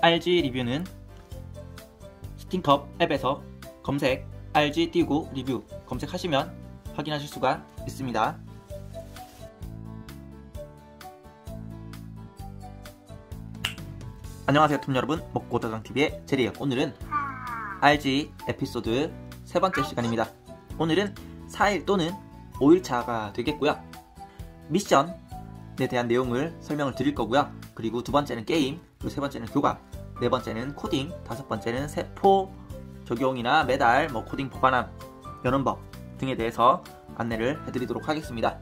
RG 리뷰는 스팅컵 앱에서 검색 RG 띄우고 리뷰 검색하시면 확인하실 수가 있습니다. 안녕하세요 톰 여러분, 먹고다강TV의 제리예요. 오늘은 RG 에피소드 세 번째 시간입니다. 오늘은 4일 또는 5일차가 되겠고요. 미션에 대한 내용을 설명을 드릴 거고요. 그리고 두 번째는 게임, 그리고 세 번째는 교과, 네 번째는 코딩, 다섯 번째는 세포 적용이나 매달, 코딩 보관함, 여는 법 등에 대해서 안내를 해드리도록 하겠습니다.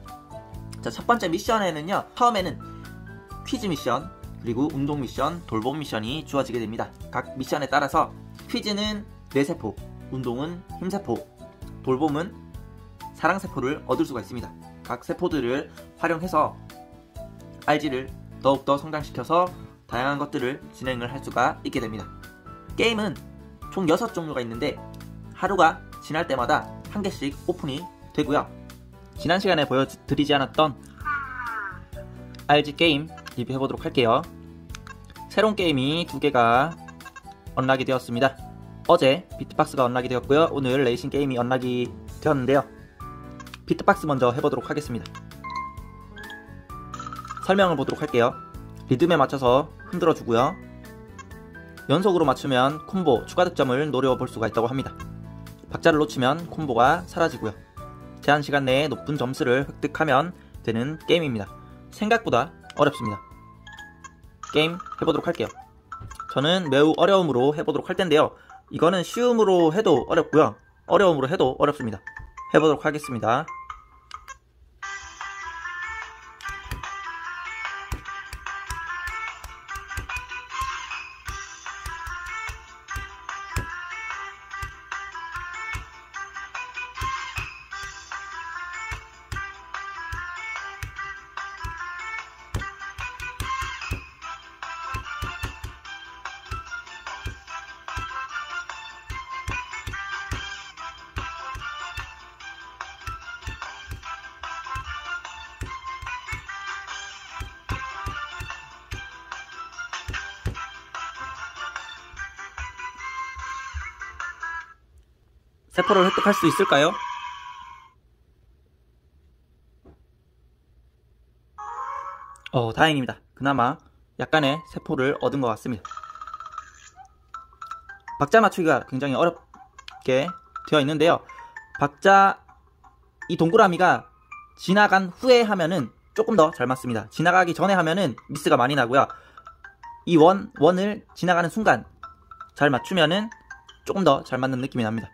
자, 첫 번째 미션에는요, 처음에는 퀴즈 미션, 그리고 운동 미션, 돌봄 미션이 주어지게 됩니다. 각 미션에 따라서 퀴즈는 뇌세포, 운동은 힘세포, 돌봄은 사랑세포를 얻을 수가 있습니다. 각 세포들을 활용해서 RG를 더욱더 성장시켜서 다양한 것들을 진행을 할 수가 있게 됩니다. 게임은 총 6종류가 있는데 하루가 지날 때마다 한 개씩 오픈이 되고요. 지난 시간에 보여드리지 않았던 RG 게임 리뷰해보도록 할게요. 새로운 게임이 2개가 언락이 되었습니다. 어제 비트박스가 언락이 되었고요. 오늘 레이싱 게임이 언락이 되었는데요. 비트박스 먼저 해보도록 하겠습니다. 설명을 보도록 할게요. 리듬에 맞춰서 흔들어 주고요. 연속으로 맞추면 콤보 추가 득점을 노려볼 수가 있다고 합니다. 박자를 놓치면 콤보가 사라지고요. 제한 시간 내에 높은 점수를 획득하면 되는 게임입니다. 생각보다 어렵습니다. 게임 해보도록 할게요. 저는 매우 어려움으로 해보도록 할 텐데요. 이거는 쉬움으로 해도 어렵고요. 어려움으로 해도 어렵습니다. 해보도록 하겠습니다. 세포를 획득할 수 있을까요? 다행입니다. 그나마 약간의 세포를 얻은 것 같습니다. 박자 맞추기가 굉장히 어렵게 되어 있는데요. 박자, 이 동그라미가 지나간 후에 하면은 조금 더 잘 맞습니다. 지나가기 전에 하면은 미스가 많이 나고요. 이 원을 지나가는 순간 잘 맞추면은 조금 더 잘 맞는 느낌이 납니다.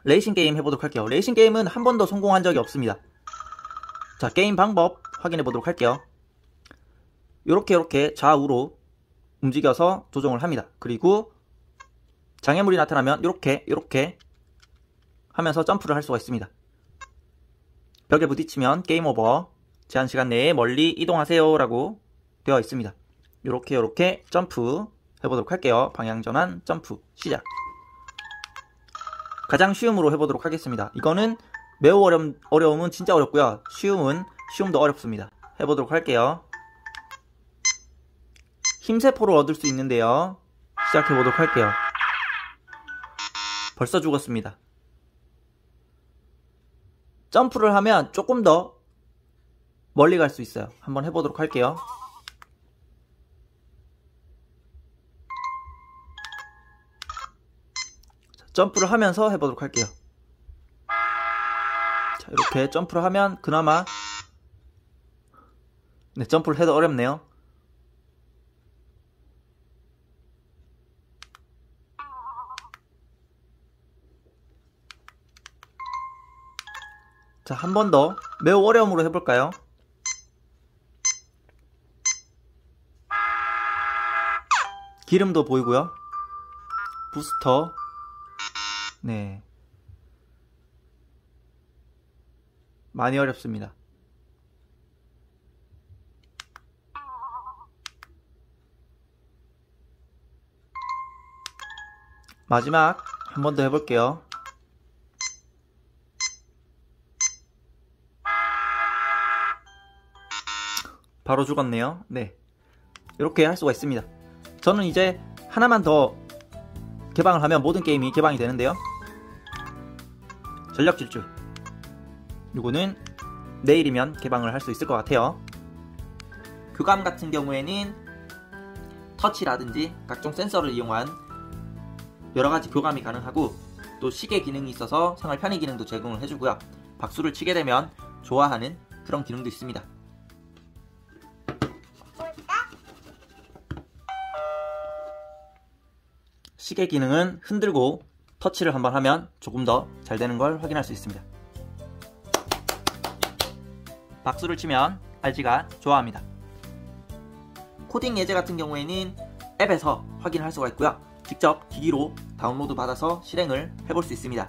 레이싱 게임 해보도록 할게요. 레이싱 게임은 한 번도 성공한 적이 없습니다. 자, 게임 방법 확인해 보도록 할게요. 요렇게 좌우로 움직여서 조정을 합니다. 그리고 장애물이 나타나면 요렇게 하면서 점프를 할 수가 있습니다. 벽에 부딪히면 게임 오버, 제한 시간 내에 멀리 이동하세요 라고 되어 있습니다. 요렇게 점프 해보도록 할게요. 방향 전환 점프 시작. 가장 쉬움으로 해보도록 하겠습니다. 이거는 매우 어려움은 진짜 어렵고요. 쉬움도 어렵습니다. 해보도록 할게요. 힘세포를 얻을 수 있는데요. 시작해보도록 할게요. 벌써 죽었습니다. 점프를 하면 조금 더 멀리 갈 수 있어요. 한번 해보도록 할게요. 점프를 하면서 해보도록 할게요. 자, 이렇게 점프를 하면 그나마 점프를 해도 어렵네요. 자, 한 번 더 매우 어려움으로 해볼까요? 기름도 보이고요. 부스터. 네. 많이 어렵습니다. 마지막 한 번 더 해볼게요. 바로 죽었네요. 네. 이렇게 할 수가 있습니다. 저는 이제 하나만 더 개방을 하면 모든 게임이 개방이 되는데요. 전력 질주, 이거는 내일이면 개방을 할 수 있을 것 같아요. 교감 같은 경우에는 터치라든지 각종 센서를 이용한 여러가지 교감이 가능하고, 또 시계 기능이 있어서 생활 편의 기능도 제공을 해주고요. 박수를 치게 되면 좋아하는 그런 기능도 있습니다. 시계 기능은 흔들고 터치를 한번 하면 조금 더 잘 되는 걸 확인할 수 있습니다. 박수를 치면 RG가 좋아합니다. 코딩 예제 같은 경우에는 앱에서 확인할 수가 있고요. 직접 기기로 다운로드 받아서 실행을 해볼 수 있습니다.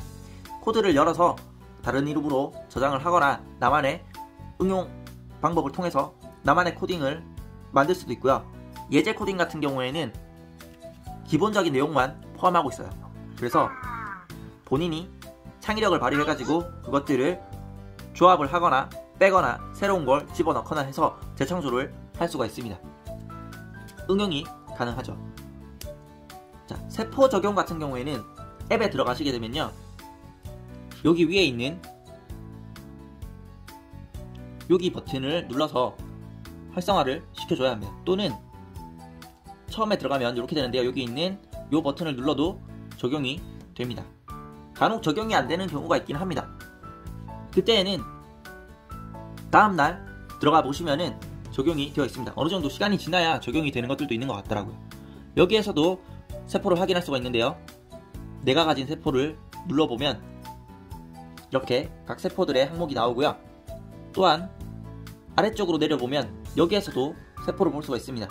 코드를 열어서 다른 이름으로 저장을 하거나 나만의 응용 방법을 통해서 나만의 코딩을 만들 수도 있고요. 예제 코딩 같은 경우에는 기본적인 내용만 포함하고 있어요. 그래서 본인이 창의력을 발휘해가지고 그것들을 조합을 하거나 빼거나 새로운 걸 집어넣거나 해서 재창조를 할 수가 있습니다. 응용이 가능하죠. 자, 세포 적용 같은 경우에는 앱에 들어가시게 되면요, 여기 위에 있는 여기 버튼을 눌러서 활성화를 시켜줘야 합니다. 또는 처음에 들어가면 이렇게 되는데요, 여기 있는 이 버튼을 눌러도 적용이 됩니다. 간혹 적용이 안 되는 경우가 있긴 합니다. 그때에는 다음날 들어가 보시면은 적용이 되어 있습니다. 어느 정도 시간이 지나야 적용이 되는 것들도 있는 것 같더라고요. 여기에서도 세포를 확인할 수가 있는데요, 내가 가진 세포를 눌러보면 이렇게 각 세포들의 항목이 나오고요. 또한 아래쪽으로 내려보면 여기에서도 세포를 볼 수가 있습니다.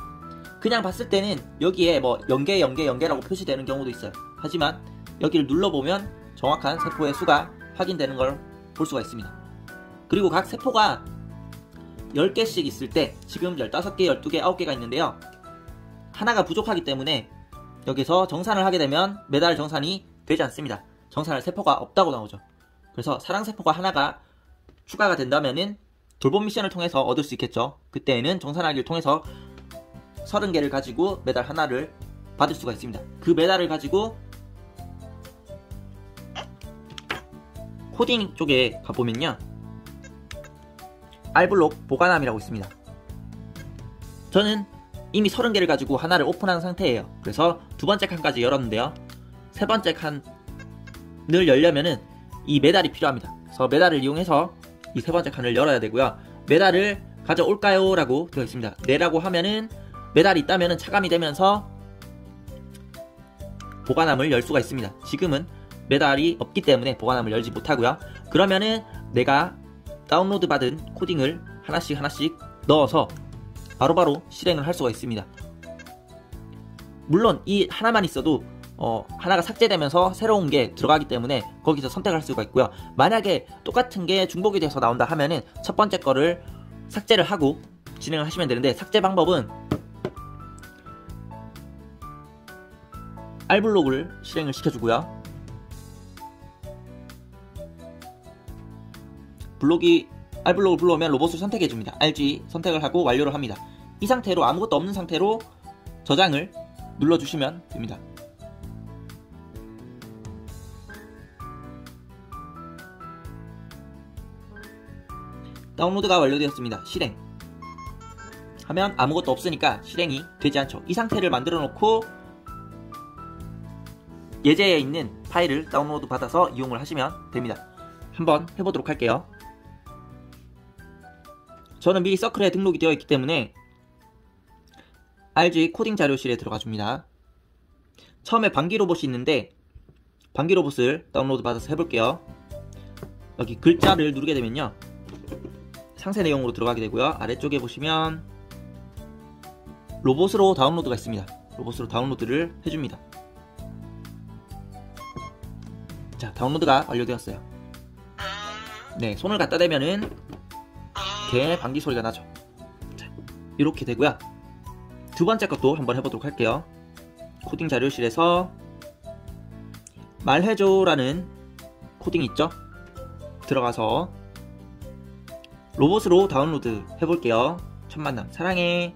그냥 봤을 때는 여기에 뭐 0개 표시되는 경우도 있어요. 하지만 여기를 눌러보면 정확한 세포의 수가 확인되는 걸 볼 수가 있습니다. 그리고 각 세포가 10개씩 있을 때 지금 15개, 12개, 9개가 있는데요, 하나가 부족하기 때문에 여기서 정산을 하게 되면 매달 정산이 되지 않습니다. 정산할 세포가 없다고 나오죠. 그래서 사랑세포가 하나가 추가가 된다면은 돌봄 미션을 통해서 얻을 수 있겠죠. 그때에는 정산하기를 통해서 30개를 가지고 매달 하나를 받을 수가 있습니다. 그 매달을 가지고 코딩 쪽에 가보면요, R블록 보관함이라고 있습니다. 저는 이미 30개를 가지고 하나를 오픈한 상태예요. 그래서 두 번째 칸까지 열었는데요, 세 번째 칸을 열려면은 이 메달이 필요합니다. 그래서 메달을 이용해서 이 세 번째 칸을 열어야 되고요. 메달을 가져올까요? 라고 되어 있습니다. 네라고 하면은 메달이 있다면은 차감이 되면서 보관함을 열 수가 있습니다. 지금은 메달이 없기 때문에 보관함을 열지 못하고요. 그러면은 내가 다운로드 받은 코딩을 하나씩 넣어서 바로바로 실행을 할 수가 있습니다. 물론 이 하나만 있어도 하나가 삭제되면서 새로운 게 들어가기 때문에 거기서 선택할 수가 있고요. 만약에 똑같은 게 중복이 돼서 나온다 하면은 첫 번째 거를 삭제를 하고 진행을 하시면 되는데, 삭제 방법은 R블록을 실행을 시켜주고요. R블록을 불러오면 로봇을 선택해줍니다. RG 선택을 하고 완료를 합니다. 이 상태로 아무것도 없는 상태로 저장을 눌러주시면 됩니다. 다운로드가 완료되었습니다. 실행 하면 아무것도 없으니까 실행이 되지 않죠. 이 상태를 만들어 놓고 예제에 있는 파일을 다운로드 받아서 이용을 하시면 됩니다. 한번 해보도록 할게요. 저는 미리 서클에 등록이 되어 있기 때문에 RG 코딩 자료실에 들어가 줍니다. 처음에 방귀 로봇이 있는데 방귀 로봇을 다운로드 받아서 해볼게요. 여기 글자를 누르게 되면요, 상세 내용으로 들어가게 되고요. 아래쪽에 보시면 로봇으로 다운로드가 있습니다. 로봇으로 다운로드를 해줍니다. 자, 다운로드가 완료되었어요. 네, 손을 갖다 대면은 개 방귀 소리가 나죠. 자, 이렇게 되고요. 두 번째 것도 한번 해보도록 할게요. 코딩 자료실에서 말해줘라는 코딩이 있죠? 들어가서 로봇으로 다운로드 해볼게요. 첫 만남 사랑해.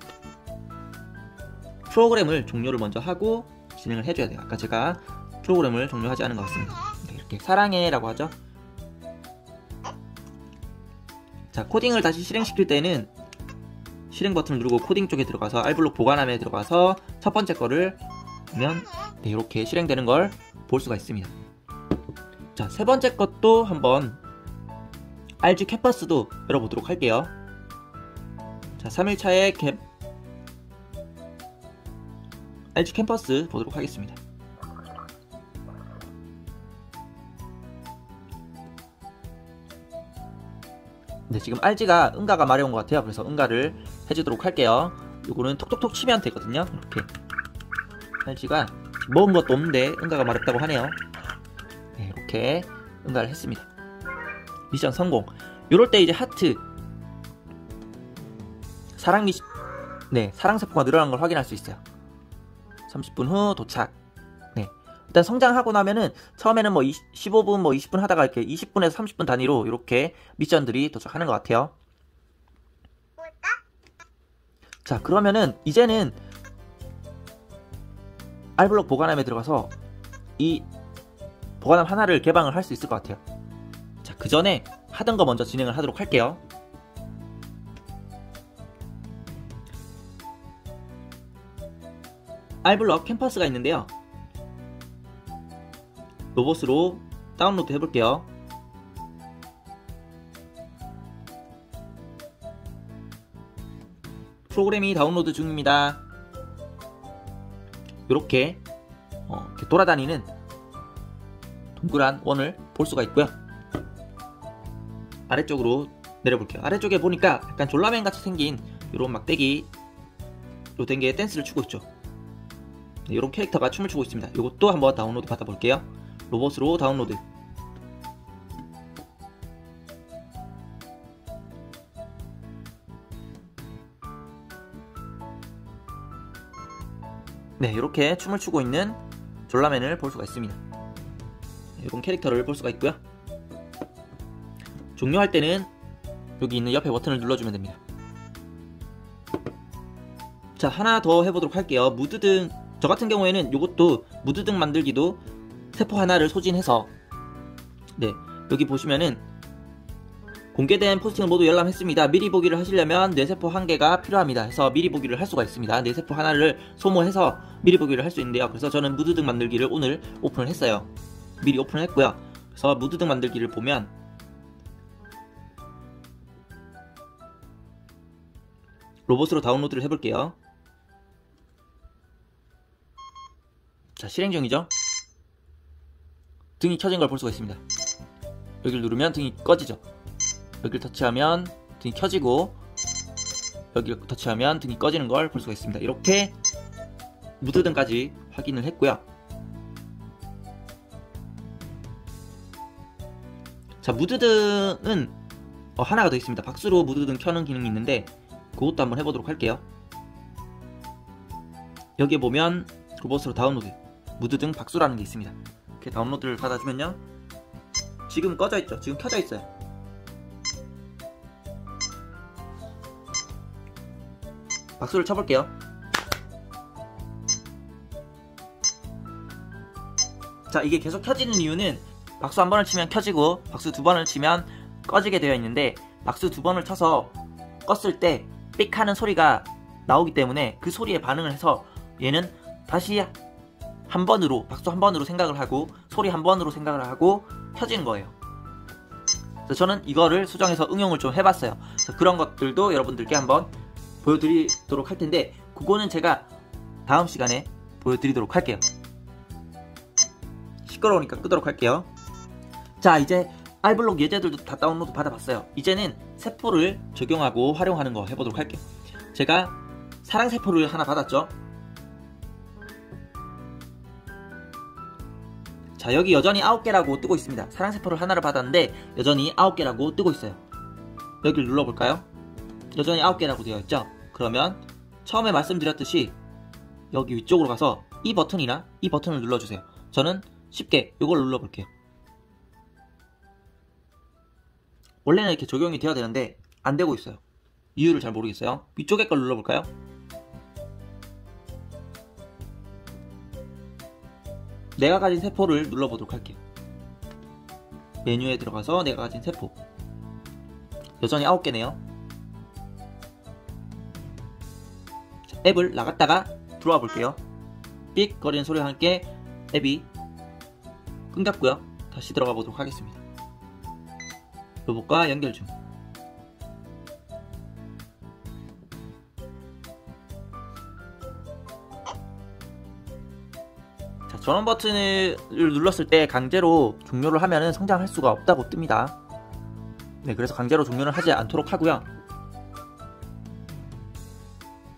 프로그램을 종료를 먼저 하고 진행을 해줘야 돼요. 아까 제가 프로그램을 종료하지 않은 것 같습니다. 네, 이렇게 사랑해 라고 하죠. 자, 코딩을 다시 실행시킬 때는 실행 버튼을 누르고 코딩 쪽에 들어가서 알블록 보관함에 들어가서 첫 번째 거를 하면 네, 이렇게 실행되는 걸 볼 수가 있습니다. 자, 세 번째 것도 한번 RG 캠퍼스도 열어보도록 할게요. 자, 3일차에 RG 캠퍼스 보도록 하겠습니다. 네, 지금 RG가 응가가 마려운 것 같아요. 그래서 응가를 해주도록 할게요. 요거는 톡톡톡 치면 되거든요. 이렇게 RG가 먹은 것도 없는데 응가가 마렵다고 하네요. 네, 이렇게 응가를 했습니다. 미션 성공. 요럴 때 이제 하트 사랑세포가 늘어난 걸 확인할 수 있어요. 30분 후 도착. 네, 일단 성장하고 나면은 처음에는 뭐 15분, 뭐 20분 하다가 이렇게 20분에서 30분 단위로 이렇게 미션들이 도착하는 것 같아요. 자, 그러면은 이제는 알블록 보관함에 들어가서 이 보관함 하나를 개방을 할 수 있을 것 같아요. 자, 그 전에 하던 거 먼저 진행을 하도록 할게요. 알블록 캠퍼스가 있는데요. 로봇으로 다운로드 해볼게요. 프로그램이 다운로드 중입니다. 이렇게 돌아다니는 동그란 원을 볼 수가 있고요. 아래쪽으로 내려볼게요. 아래쪽에 보니까 약간 졸라맨 같이 생긴 이런 막대기 요 된 게 댄스를 추고 있죠. 네, 이런 캐릭터가 춤을 추고 있습니다. 이것도 한번 다운로드 받아볼게요. 로봇으로 다운로드. 네, 이렇게 춤을 추고 있는 졸라맨을 볼 수가 있습니다. 이런 캐릭터를 볼 수가 있고요. 종료할 때는 여기 있는 옆에 버튼을 눌러주면 됩니다. 자, 하나 더 해보도록 할게요. 무드등, 저 같은 경우에는 이것도 무드등 만들기도 세포 하나를 소진해서, 네, 여기 보시면은 공개된 포스팅을 모두 열람했습니다. 미리 보기를 하시려면 뇌세포 1개가 필요합니다. 해서 미리 보기를 할 수가 있습니다. 뇌세포 하나를 소모해서 미리 보기를 할 수 있는데요. 그래서 저는 무드등 만들기를 오늘 오픈을 했어요. 미리 오픈을 했고요. 그래서 무드등 만들기를 보면 로봇으로 다운로드를 해볼게요. 자, 실행 중이죠? 등이 켜진 걸 볼 수가 있습니다. 여기를 누르면 등이 꺼지죠. 여기를 터치하면 등이 켜지고 여기를 터치하면 등이 꺼지는 걸 볼 수가 있습니다. 이렇게 무드등까지 확인을 했고요. 자, 무드등은 하나가 더 있습니다. 박수로 무드등 켜는 기능이 있는데 그것도 한번 해보도록 할게요. 여기에 보면 로봇으로 다운로드 무드등 박수라는 게 있습니다. 이렇게 다운로드를 받아주면요, 지금 꺼져 있죠? 지금 켜져 있어요. 박수를 쳐볼게요. 자, 이게 계속 켜지는 이유는 박수 한 번을 치면 켜지고 박수 두 번을 치면 꺼지게 되어 있는데, 박수 두 번을 쳐서 껐을 때 삑 하는 소리가 나오기 때문에 그 소리에 반응을 해서 얘는 다시 한 번으로, 박수 한 번으로 생각을 하고 소리 한 번으로 생각을 하고 켜지는 거예요. 그래서 저는 이거를 수정해서 응용을 좀 해봤어요. 그래서 그런 것들도 여러분들께 한번 보여드리도록 할 텐데, 그거는 제가 다음 시간에 보여드리도록 할게요. 시끄러우니까 끄도록 할게요. 자, 이제 알블록 예제들도 다 다운로드 받아봤어요. 이제는 세포를 적용하고 활용하는 거 해보도록 할게요. 제가 사랑세포를 하나 받았죠. 자, 여기 여전히 9개라고 뜨고 있습니다. 사랑세포를 하나를 받았는데 여전히 9개라고 뜨고 있어요. 여기를 눌러볼까요? 여전히 9개라고 되어 있죠. 그러면 처음에 말씀드렸듯이 여기 위쪽으로 가서 이 버튼이나 이 버튼을 눌러주세요. 저는 쉽게 이걸 눌러볼게요. 원래는 이렇게 적용이 되어야 되는데 안되고 있어요. 이유를 잘 모르겠어요. 위쪽에 걸 눌러볼까요? 내가 가진 세포를 눌러보도록 할게요. 메뉴에 들어가서 내가 가진 세포. 여전히 9개네요. 앱을 나갔다가 들어와 볼게요. 삑 거리는 소리와 함께 앱이 끊겼고요. 다시 들어가 보도록 하겠습니다. 로봇과 연결 중. 자, 전원 버튼을 눌렀을 때 강제로 종료를 하면은 성장할 수가 없다고 뜹니다. 네, 그래서 강제로 종료를 하지 않도록 하고요.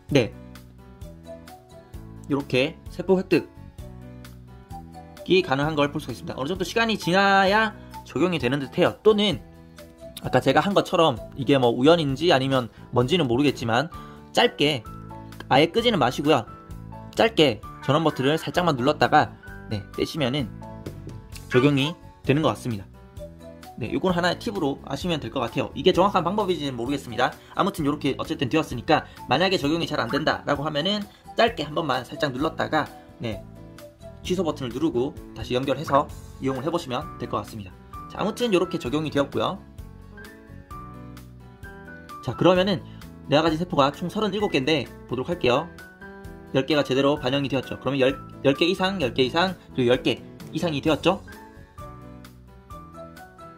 네, 이렇게 세포 획득이 가능한 걸 볼 수가 있습니다. 어느 정도 시간이 지나야 적용이 되는 듯해요. 또는 아까 제가 한 것처럼 이게 뭐 우연인지 아니면 뭔지는 모르겠지만 짧게 아예 끄지는 마시고요. 짧게 전원 버튼을 살짝만 눌렀다가 네, 떼시면은 적용이 되는 것 같습니다. 네, 이건 하나의 팁으로 아시면 될 것 같아요. 이게 정확한 방법인지는 모르겠습니다. 아무튼 이렇게 어쨌든 되었으니까 만약에 적용이 잘 안 된다 라고 하면은 짧게 한 번만 살짝 눌렀다가 네, 취소 버튼을 누르고 다시 연결해서 이용을 해보시면 될 것 같습니다. 자, 아무튼 이렇게 적용이 되었고요. 자, 그러면은 내가 가진 세포가 총 37개인데 보도록 할게요. 10개가 제대로 반영이 되었죠. 그러면 10개 이상, 10개 이상, 그리고 10개 이상이 되었죠.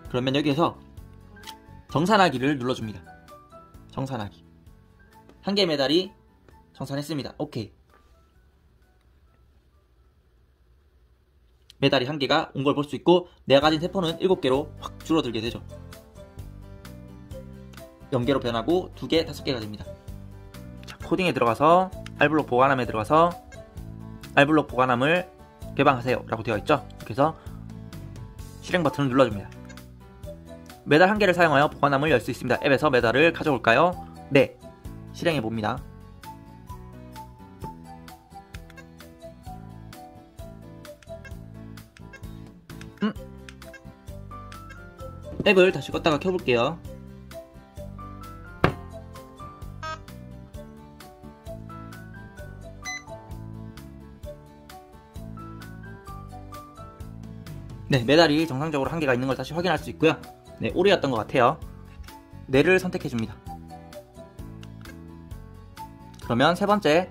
그러면 여기에서 정산하기를 눌러줍니다. 정산하기. 한 개 메달이 정산했습니다. 오케이. 메달이 한 개가 온 걸 볼 수 있고 내가 가진 세포는 7개로 확 줄어들게 되죠. 0개로 변하고 2개, 5개가 됩니다. 자, 코딩에 들어가서 알블록 보관함에 들어가서 알블록 보관함을 개방하세요 라고 되어 있죠. 그래서 실행 버튼을 눌러줍니다. 메달 한 개를 사용하여 보관함을 열 수 있습니다. 앱에서 메달을 가져올까요? 네, 실행해 봅니다. 앱을 다시 껐다가 켜볼게요. 네, 메달이 정상적으로 한 개가 있는 걸 다시 확인할 수 있고요. 네, 오류였던 것 같아요. 네를 선택해줍니다. 그러면 세 번째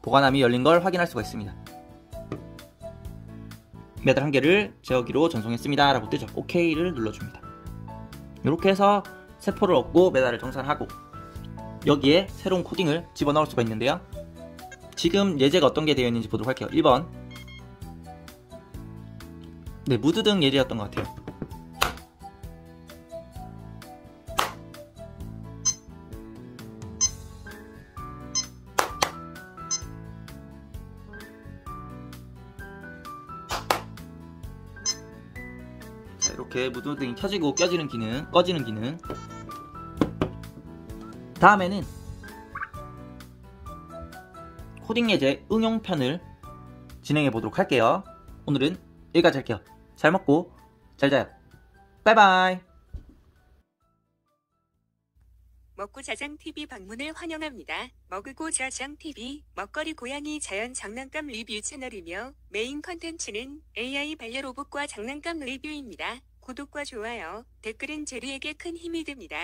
보관함이 열린 걸 확인할 수가 있습니다. 메달 한 개를 제어기로 전송했습니다 라고 뜨죠. OK를 눌러줍니다. 이렇게 해서 세포를 얻고 메달을 정산하고 여기에 새로운 코딩을 집어넣을 수가 있는데요. 지금 예제가 어떤 게 되어 있는지 보도록 할게요. 1번. 네, 무드 등 예제였던 것 같아요. 자, 이렇게 무드 등이 켜지고 꺼지는 기능. 다음에는 코딩 예제 응용편을 진행해 보도록 할게요. 오늘은 여기까지 할게요. 잘 먹고 잘 자요. 바이바이. 먹고 자장TV 방문을 환영합니다. 먹고 자장TV, 먹거리 고양이 자연 장난감 리뷰 채널이며 메인 컨텐츠는 AI 반려로봇과 장난감 리뷰입니다. 구독과 좋아요, 댓글은 제리에게 큰 힘이 됩니다.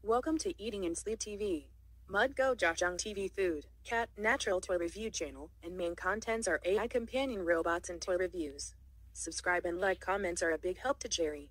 Welcome to Eating and Sleep TV. Mudgo Jajang TV Food, Cat, Natural Toy Review Channel, and main contents are AI companion robots and toy reviews. Subscribe and like comments are a big help to Jerry.